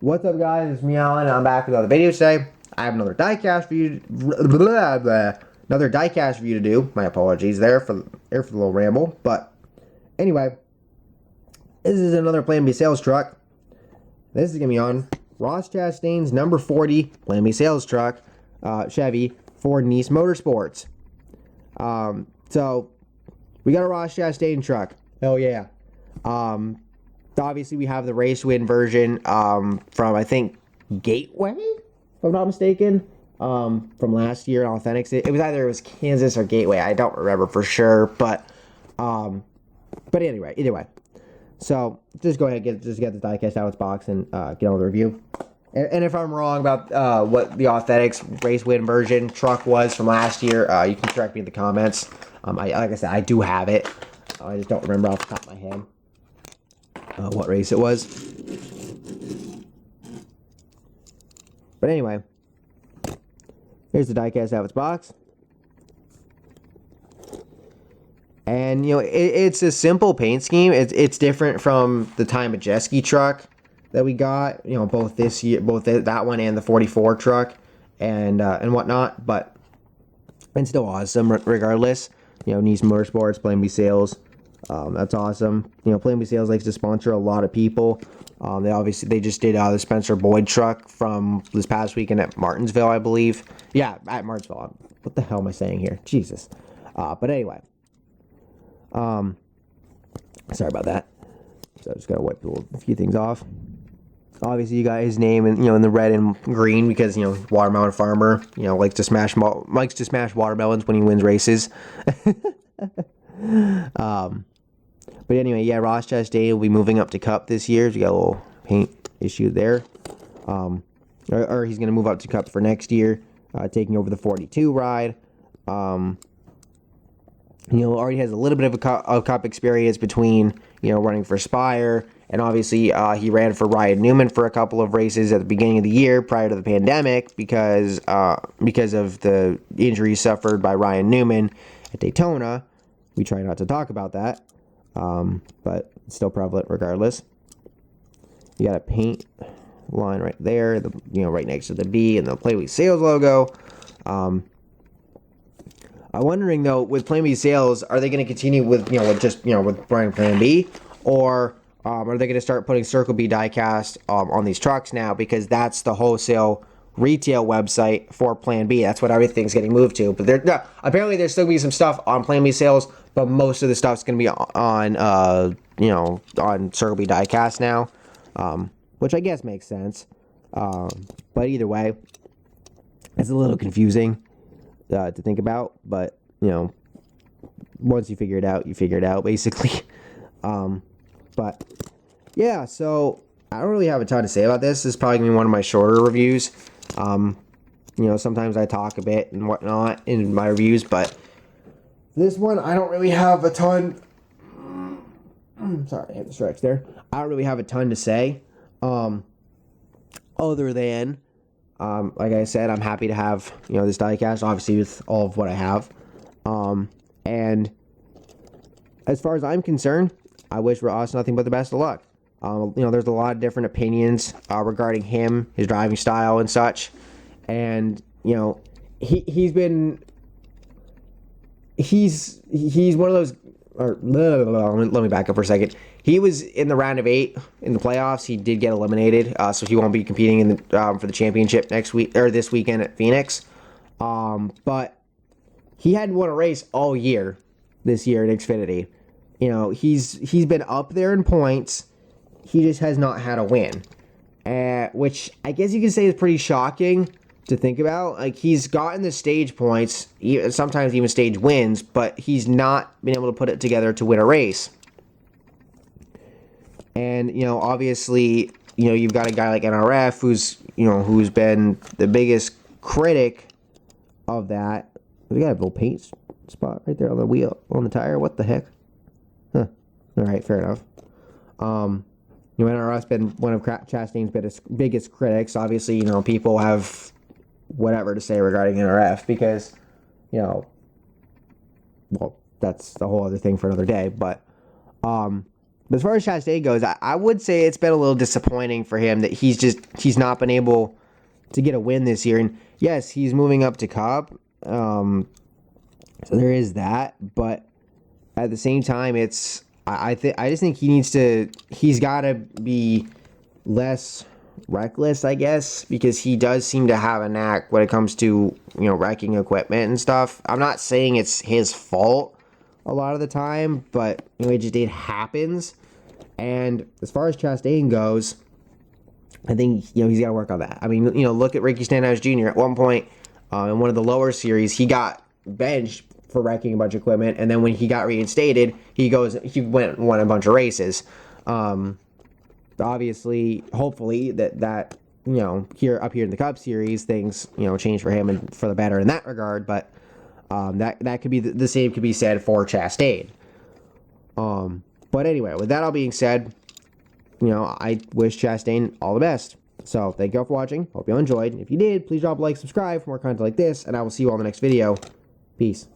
What's up, guys? It's me, Alan. I'm back with another video today. I have another diecast for you. Another diecast for you to do. My apologies there for the little ramble. But anyway, this is another Plan B sales truck. This is gonna be on Ross Chastain's number 40 Plan B sales truck, Chevy for Niece Motorsports. So we got a Ross Chastain truck. Hell yeah. Obviously, we have the race win version from, I think, Gateway, if I'm not mistaken, from last year in Authentics. It was Kansas or Gateway. I don't remember for sure, but anyway, either way. So just go ahead and get the diecast out of its box and get on the review. And if I'm wrong about what the Authentics race win version truck was from last year, you can correct me in the comments. Like I said, I do have it. I just don't remember off the top of my head what race it was. But anyway, here's the diecast out of its box. And, you know, it's a simple paint scheme. It's different from the Time Majeski truck that we got, you know, both this year, both that one and the 44 truck and whatnot. But it's still awesome regardless. You know, Niece Motorsports, Plan B Sales. That's awesome. You know, Plan B Sales likes to sponsor a lot of people. They just did the Spencer Boyd truck from this past weekend at Martinsville, I believe. Yeah, at Martinsville. What the hell am I saying here? Jesus. But anyway. Sorry about that. So I just gotta wipe a few things off. Obviously, you got his name in the red and green because, you know, watermelon farmer. You know, likes to smash watermelons when he wins races. But anyway, yeah, Ross Chastain will be moving up to Cup this year. So we got a little paint issue there. Or he's going to move up to Cup for next year, taking over the 42 ride. You know, already has a little bit of a cup experience between, you know, running for Spire. And obviously, he ran for Ryan Newman for a couple of races at the beginning of the year prior to the pandemic because of the injuries suffered by Ryan Newman at Daytona. We try not to talk about that, but it's still prevalent regardless. You got a paint line right there, right next to the B and the Plan B Sales logo. I'm wondering though, with Plan B Sales, are they going to continue with with running Plan B, or are they going to start putting Circle B diecast on these trucks now, because that's the wholesale retail website for Plan B. That's what everything's getting moved to. But apparently there's still going to be some stuff on Plan B Sales, but most of the stuff's going to be on Circle B diecast now, which I guess makes sense. But either way, it's a little confusing to think about. But, you know, once you figure it out, basically. But yeah, so I don't really have a ton to say about this. This is probably going to be one of my shorter reviews. You know, sometimes I talk a bit and whatnot in my reviews, but this one I don't really have a ton. Sorry, I hit the stretch there. I don't really have a ton to say. Other than, like I said, I'm happy to have, you know, this diecast, obviously with all of what I have. And as far as I'm concerned, I wish Ross nothing but the best of luck. You know, there's a lot of different opinions regarding him, his driving style and such. And, you know, he's one of those, let me back up for a second. He was in the round of 8 in the playoffs. He did get eliminated, so he won't be competing for the championship this weekend at Phoenix. But he hadn't won a race all year this year at Xfinity. You know, he's been up there in points. He just has not had a win, which I guess you could say is pretty shocking to think about. Like, he's gotten the stage points, sometimes even stage wins, but he's not been able to put it together to win a race. And, you know, obviously, you know, you've got a guy like NRF who's been the biggest critic of that. We got a little paint spot right there on the wheel, on the tire. What the heck? Huh. All right, fair enough. You know, NRF's been one of Chastain's biggest critics. Obviously, you know, people have whatever to say regarding NRF because, you know, well, that's a whole other thing for another day. But But as far as Chastain goes, I would say it's been a little disappointing for him that he's not been able to get a win this year. And yes, he's moving up to Cup, so there is that. But at the same time, I just think he's got to be less reckless, I guess, because he does seem to have a knack when it comes to wrecking equipment and stuff. I'm not saying it's his fault a lot of the time, but it happens. And as far as Chastain goes, I think he's got to work on that. I mean, look at Ricky Stenhouse Jr. At one point in one of the lower series, he got benched for wrecking a bunch of equipment, and then when he got reinstated, he went and won a bunch of races. Obviously, hopefully that here in the Cup Series, things change for him and for the better in that regard. But that could be the same could be said for Chastain. But anyway, with that all being said, I wish Chastain all the best. So thank you all for watching. Hope you all enjoyed. If you did, please drop a like, subscribe for more content like this, and I will see you all in the next video. Peace.